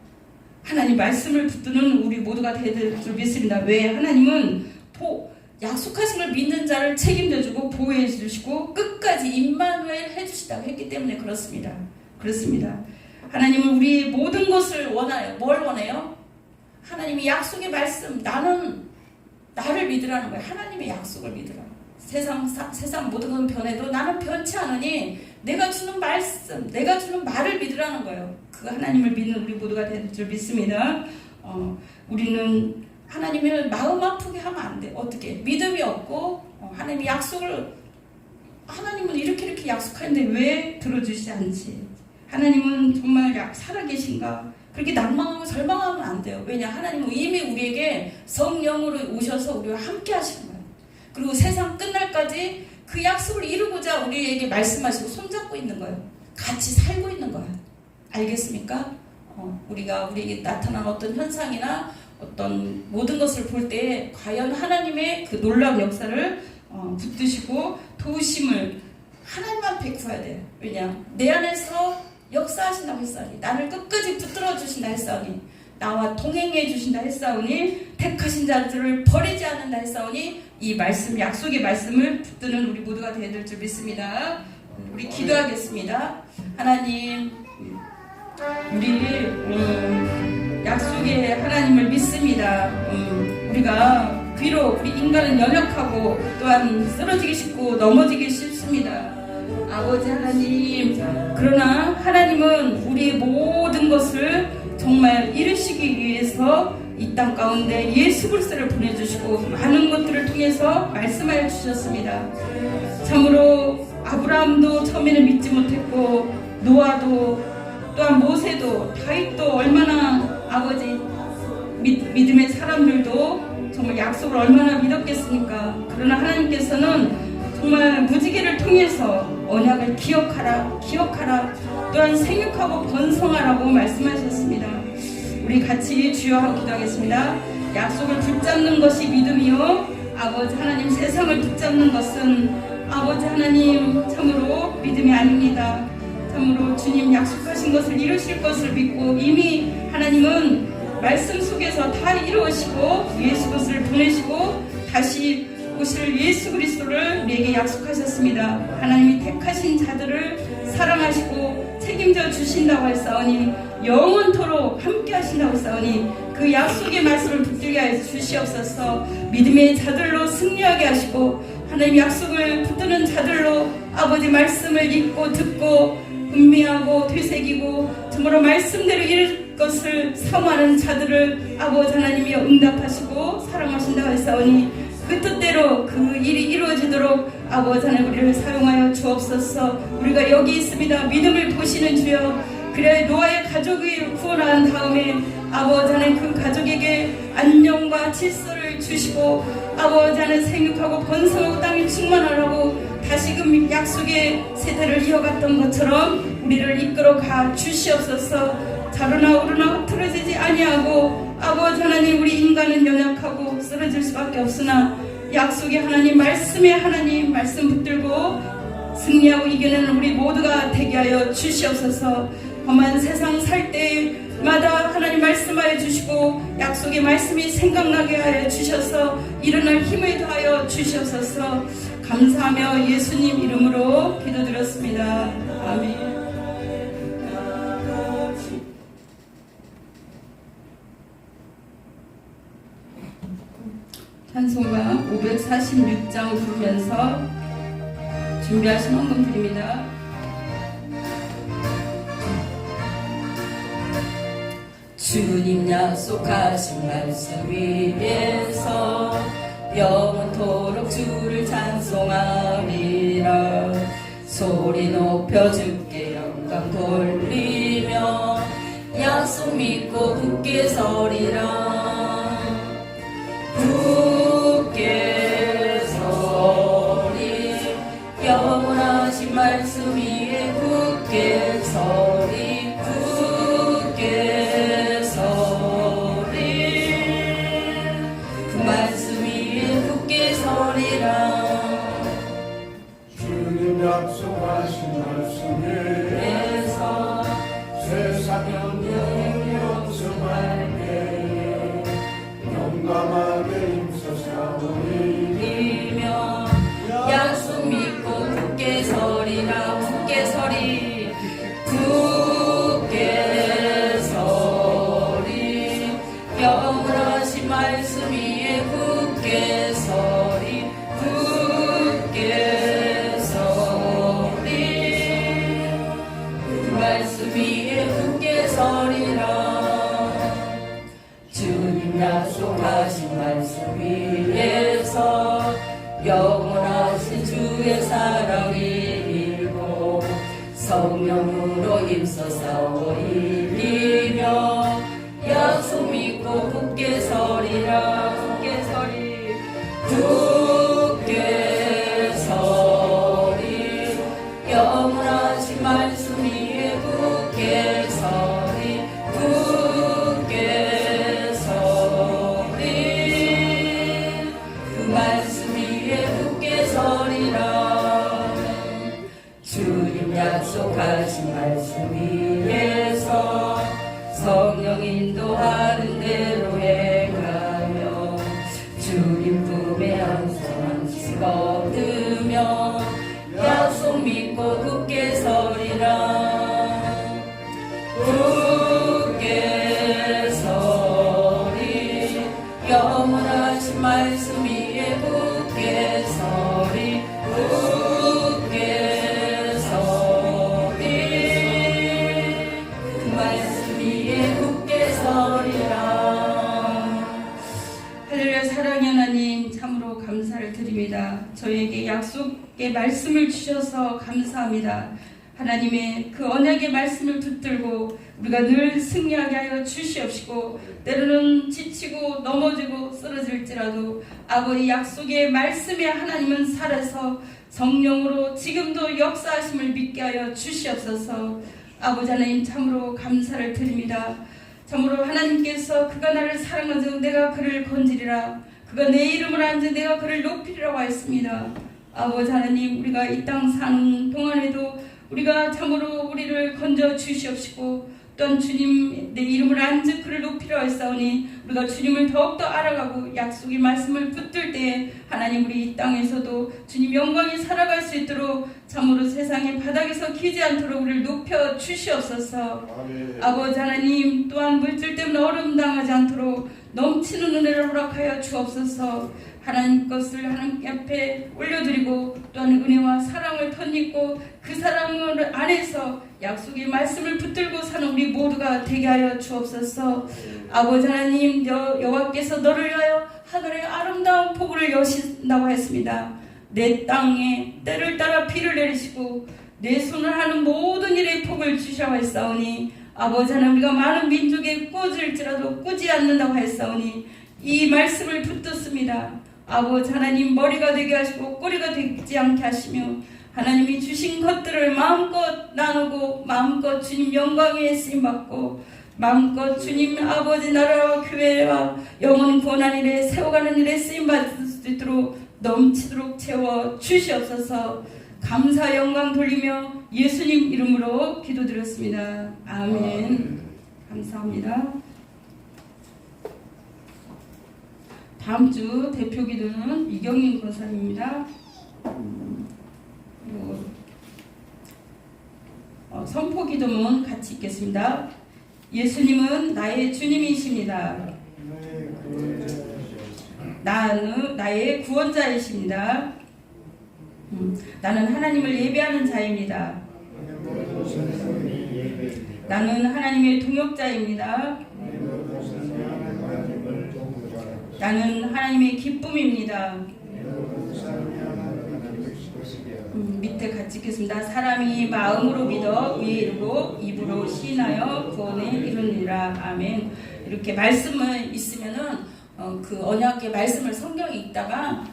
하나님 말씀을 붙드는 우리 모두가 되될 줄 믿습니다. 왜? 하나님은 약속하신 걸 믿는 자를 책임져주고 보호해 주시고 끝까지 임마누엘 해주시다고 했기 때문에 그렇습니다. 하나님은 우리 모든 것을 원해요. 뭘 원해요? 하나님이 약속의 말씀, 나를 믿으라는 거예요. 하나님의 약속을 믿으라. 세상 모든 건 변해도 나는 변치 않으니 내가 주는 말씀, 내가 주는 말을 믿으라는 거예요. 그 하나님을 믿는 우리 모두가 될 줄 믿습니다. 우리는 하나님을 마음 아프게 하면 안 돼. 어떻게? 믿음이 없고 하나님이 약속을, 하나님은 이렇게 약속하는데 왜 들어주시지 않지? 하나님은 정말 살아계신가? 그렇게 낭망하고 절망하면 안 돼요. 왜냐? 하나님은 이미 우리에게 성령으로 오셔서 우리와 함께 하시는 거예요. 그리고 세상 끝날까지 그 약속을 이루고자 우리에게 말씀하시고 손잡고 있는 거예요. 같이 살고 있는 거예요. 알겠습니까? 우리가 우리에게 나타난 어떤 현상이나 어떤 모든 것을 볼 때 과연 하나님의 그 놀라운 역사를 붙드시고 도우심을 하나님한테 구해야 돼요. 왜냐? 내 안에서 역사하신다고 했사오니, 나를 끝까지 붙들어 주신다 했사오니, 나와 동행해 주신다 했사오니, 택하신 자들을 버리지 않는다 했사오니, 이 말씀, 약속의 말씀을 붙드는 우리 모두가 되어야 줄 믿습니다. 우리 기도하겠습니다. 하나님, 우리 약속의 하나님을 믿습니다. 우리가 비록 우리 인간은 연약하고 또한 쓰러지기 쉽고 넘어지기 쉽습니다. 아버지 하나님, 그러나 하나님은 우리의 모든 것을 정말 이루시기 위해서 이 땅 가운데 예수 그리스도를 보내주시고 많은 것들을 통해서 말씀하여 주셨습니다. 참으로 아브라함도 처음에는 믿지 못했고, 노아도 또한 모세도 다윗도 얼마나 아버지 믿음의 사람들도 정말 약속을 얼마나 믿었겠습니까? 그러나 하나님께서는 정말 무지개를 통해서 언약을 기억하라 또한 생육하고 번성하라고 말씀하셨습니다. 우리 같이 주여 하고 기도하겠습니다. 약속을 붙잡는 것이 믿음이요, 아버지 하나님 세상을 붙잡는 것은 아버지 하나님 참으로 믿음이 아닙니다. 참으로 주님 약속하신 것을 이루실 것을 믿고 이미 하나님은 말씀 속에서 다 이루시고 예수 그리스도를 보내시고 다시 오실 예수 그리스도를 우리에게 약속하셨습니다. 하나님이 택하신 자들을 사랑하시고 책임져 주신다고 했사오니, 영원토록 함께 하신다고 했사오니, 그 약속의 말씀을 붙들게 하여 주시옵소서. 믿음의 자들로 승리하게 하시고 하나님 약속을 붙드는 자들로 아버지 말씀을 읽고 듣고 음미하고 되새기고 정말로 말씀대로 이룰 것을 사모하는 자들을 아버지 하나님이 응답하시고 사랑하신다고 했사오니, 그 뜻대로 그 일이 이루어지도록 아버지 하나님 우리를 사용하여 주옵소서. 우리가 여기 있습니다. 믿음을 보시는 주여, 그래야 노아의 가족을 구원한 다음에 아버지 하나님 그 가족에게 안녕과 질서를 주시고 아버지 하나님 생육하고 번성하고 땅이 충만하라고 다시금 약속의 세대를 이어갔던 것처럼 우리를 이끌어가 주시옵소서. 자르나 오르나 흐트러지지 아니하고 아버지 하나님, 우리 인간은 연약하고 쓰러질 수밖에 없으나 약속의 하나님, 말씀의 하나님, 말씀 붙들고 승리하고 이겨내는 우리 모두가 되게 하여 주시옵소서. 험한 세상 살 때마다 하나님 말씀하여 주시고 약속의 말씀이 생각나게 하여 주셔서 일어날 힘을 더하여 주시옵소서. 감사하며 예수님 이름으로 기도드렸습니다. 아멘. 찬송가 546장 부르면서 준비하신 헌금 드립니다. 주님 약속하신 말씀 위에서 영원토록 주를 찬송하리라. 소리 높여 주께 영광 돌리며 약속 믿고 굳게 서리라. 굳게 서리 영원하신 말씀 위에 굳게 서리 굳게 서리 그 말씀 위에 굳게 서리라. 주님 약속하신 말씀 위에서 세상 영영 영성할 때에 용감하게 힘써 싸우리며 약속 믿고 굳게 서리라. 굳게 서리 굳게 서리 영원하신 말씀 위에 굳게 서리 굳게 서리 그 말씀 위에 굳게 서리라. 주님 약속하신 말씀 위에서 영원하신 주의 사랑이 일고 성령으로 힘써 싸워 이기며 약속 믿고 굳게 서리라. 굳게 서리 굳게 서리 영원하신 말씀 위에 굳게 서리 굳게 서리 그 말씀 위에 굳게 서리라. 주님 약속하신 말씀 위에서 성령 인도하는 대로 행하며 주님 품에 항상 안식 얻으며 약속 믿고 굳게 서리라. 굳게 서리 영원하신 말씀 위에 굳게 서리 굳게 서리 그 말씀 위에 굳게 서리라. 할렐루야. 사랑의 하나님 참으로 감사를 드립니다. 저에게 약속의 말씀을 주셔서 감사합니다. 하나님의 그 언약의 말씀을 붙들고 우리가 늘 승리하게 하여 주시옵시고 때로는 지치고 넘어지고 쓰러질지라도 아버지 약속의 말씀에 하나님은 살아서 성령으로 지금도 역사하심을 믿게 하여 주시옵소서. 아버지 하나님 참으로 감사를 드립니다. 참으로 하나님께서 그가 나를 사랑하여 내가 그를 건지리라. 그가 내 이름을 안지 내가 그를 높이리라고 하였습니다. 아버지 하나님 우리가 이 땅 사는 동안에도 우리가 참으로 우리를 건져 주시옵시고 또한 주님 내 이름을 안지 그를 높이려 하였사오니 우리가 주님을 더욱더 알아가고 약속의 말씀을 붙들 때에 하나님 우리 이 땅에서도 주님 영광이 살아갈 수 있도록 참으로 세상의 바닥에서 기지 않도록 우리를 높여 주시옵소서. 아멘. 아버지 하나님 또한 물질 때문에 어려움 당하지 않도록 넘치는 은혜를 허락하여 주옵소서. 하나님 것을 하나님 앞에 올려드리고 또한 은혜와 사랑을 덧입고 그 사랑을 안에서 약속의 말씀을 붙들고 사는 우리 모두가 되게 하여 주옵소서. 아버지 하나님 여호와께서 너를 위하여 하늘의 아름다운 폭우를 여신다고 했습니다. 내 땅에 때를 따라 비를 내리시고 내 손을 하는 모든 일에 복을 주시라고 했사오니 아버지 하나님 우리가 많은 민족에 꾸질지라도 꾸지 않는다고 했사오니 이 말씀을 붙듣습니다. 아버지 하나님 머리가 되게 하시고 꼬리가 되지 않게 하시며 하나님이 주신 것들을 마음껏 나누고 마음껏 주님 영광에 쓰임받고 마음껏 주님 아버지 나라와 교회와 영혼 구원하는 일에 세워가는 일에 쓰임받을 수 있도록 넘치도록 채워 주시옵소서. 감사 영광 돌리며 예수님 이름으로 기도드렸습니다. 아멘. 감사합니다. 다음 주 대표 기도는 이경림 권사님입니다. 선포 기도문 같이 읽겠습니다. 예수님은 나의 주님이십니다. 나는 나의 구원자이십니다. 나는 하나님을 예배하는 자입니다. 나는 하나님의 동역자입니다. 나는 하나님의 기쁨입니다. 밑에 같이 읽겠습니다. 사람이 마음으로 믿어 위에 이르고 입으로 시인하여 구원에 이르니라. 아멘. 이렇게 말씀을 있으면은 그 언약의 말씀을 성경에 읽다가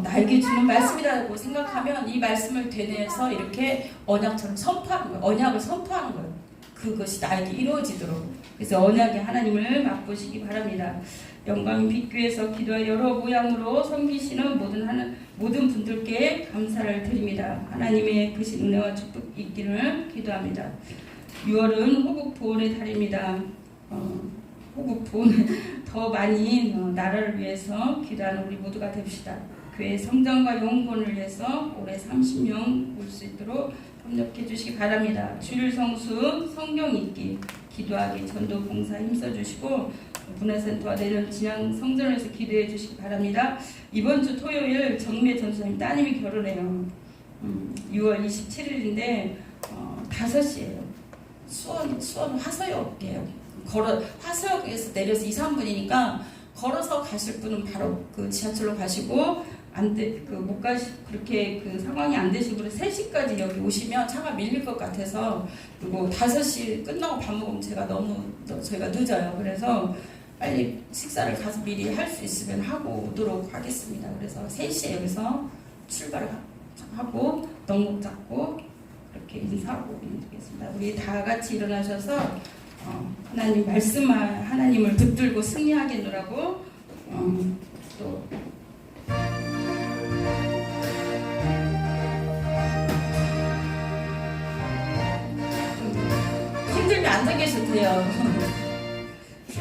나에게 주는 말씀이라고 생각하면 이 말씀을 되뇌어서 이렇게 언약처럼 선포하는 거예요. 언약을 선포하는 거예요. 그것이 나에게 이루어지도록. 그래서 언약의 하나님을 맛보시기 바랍니다. 영광 빛교에서 기도와 여러 모양으로 섬기시는 모든 분들께 감사를 드립니다. 하나님의 크신 은혜와 축복 있기를 기도합니다. 6월은 호국 보훈의 달입니다. 호국 보훈을 더 많이 나라를 위해서 기도하는 우리 모두가 됩시다. 교회 성장과 영권을 위해서 올해 30명 올 수 있도록 협력해 주시기 바랍니다. 주일 성수, 성경 읽기, 기도하기, 전도 봉사 힘써 주시고 문화센터와 내년 진양 성전에서 기도해 주시기 바랍니다. 이번 주 토요일 정미애 전수사님 따님이 결혼해요. 6월 27일인데 5시예요. 수원 화서역이에요. 화서역에서 내려서 2, 3분이니까 걸어서 가실 분은 바로 그 지하철로 가시고 못 그렇게 그 상황이 안 되시고 3시까지 여기 오시면 차가 밀릴 것 같아서, 그리고 5시 끝나고 밥 먹으면 저희가 늦어요. 그래서 빨리 식사를 가서 미리 할 수 있으면 하고 오도록 하겠습니다. 그래서 3시에 여기서 출발을 하고 넉넉 잡고 그렇게 인사하고 드리겠습니다. 우리 다 같이 일어나셔서 하나님 하나님을 붙들고 승리하겠노라고 또 힘들면 앉아 계셔도 돼요.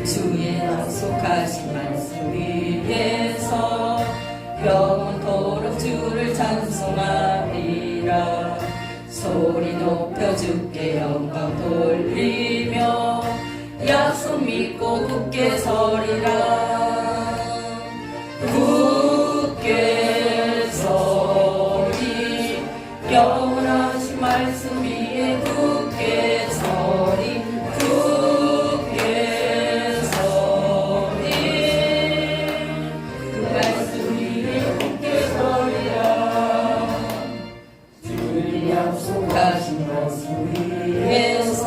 주의 약속하신 말씀 위에서 영원토록 주를 찬송하리라. 소리 높여 주께 영광 돌리며 약속 믿고 굳게 서리라. 굳게 서리 영원하신 말씀 위에 굳게 서리. 굳게 서리 그 말씀 위에 굳게 서리라. 주의 약속하신 말씀 위에서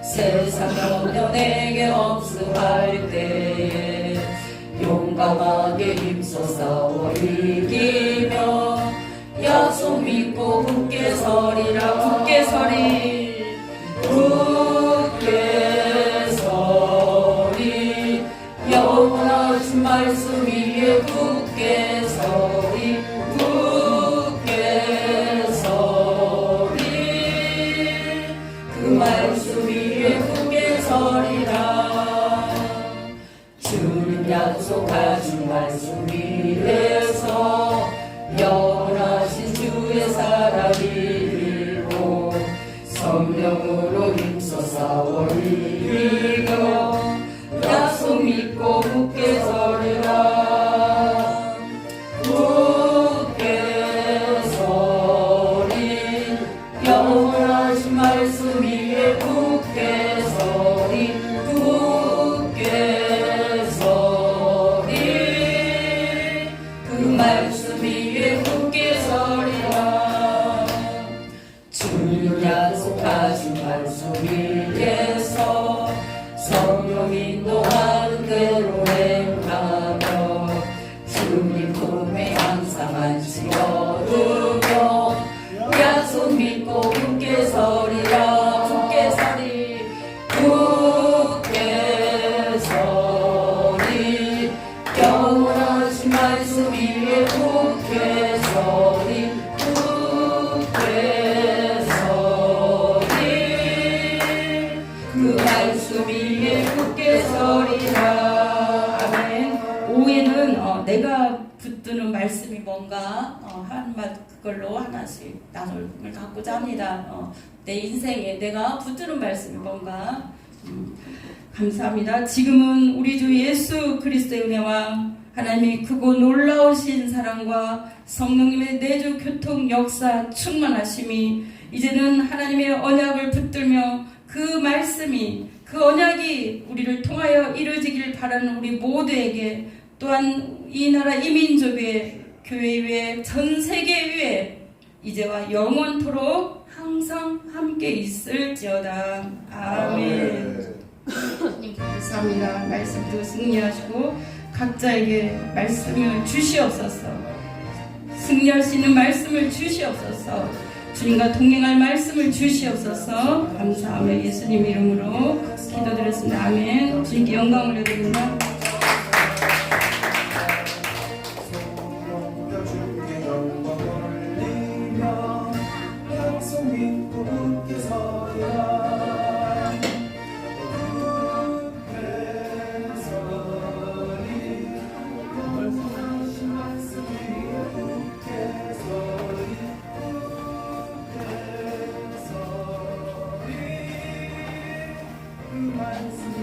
세상 전혀 내게 없음할 때에 용감하게 힘써 싸워 이기며 약속 믿고 굳게 서리라. 굳게 서리. 굳게 서리 영원하신 말씀 위에 굳게 서리. 굳게 서리 그 말씀 위에 굳게 서리라. 주님 약속하신 말씀 위에서 영원하신 주의 사랑이 이고 성령으로 힘써 싸워 이기며 약속 믿고 굳게 서리라. 굳게 서리 영원하신 말씀 위에 굳게 서리. 굳게 서리 그 말씀 위에 굳게 서리라. 주님 약속하신 말씀 위에서 성령 인도하는 대로 행하며 주님 품에 항상 안식 얻으며 약속 믿고 굳게 서리라. 굳게 서리. 굳게 서리 영원하신 말씀 위에 굳게 서리. 굳게 서리 그 말씀 위에 굳게 서리라. 아멘. 오해는 내가 붙드는 말씀이 뭔가 한 말 그걸로 하나씩 나눔을 갖고자 합니다. 내 인생에 내가 붙드는 말씀이 뭔가 감사합니다. 지금은 우리 주 예수 그리스도의 은혜와 하나님의 크고 놀라우신 사랑과 성령님의 내주 교통 역사 충만하심이 이제는 하나님의 언약을 붙들며 그 말씀이 그 언약이 우리를 통하여 이루어지길 바라는 우리 모두에게 또한 이 나라 이민족의 교회 위에 전 세계 위에 이제와 영원토록 항상 함께 있을지어다. 아멘. 주님 감사합니다. 말씀도 승리하시고 각자에게 말씀을 주시옵소서. 승리할 수 있는 말씀을 주시옵소서. 주님과 동행할 말씀을 주시옵소서. 감사하며 예수님 이름으로 기도드렸습니다. 아멘. 주님께 영광을 올려드립니다. 주께 영광을 올리며 약속 믿고 굳게 서리라. 말씀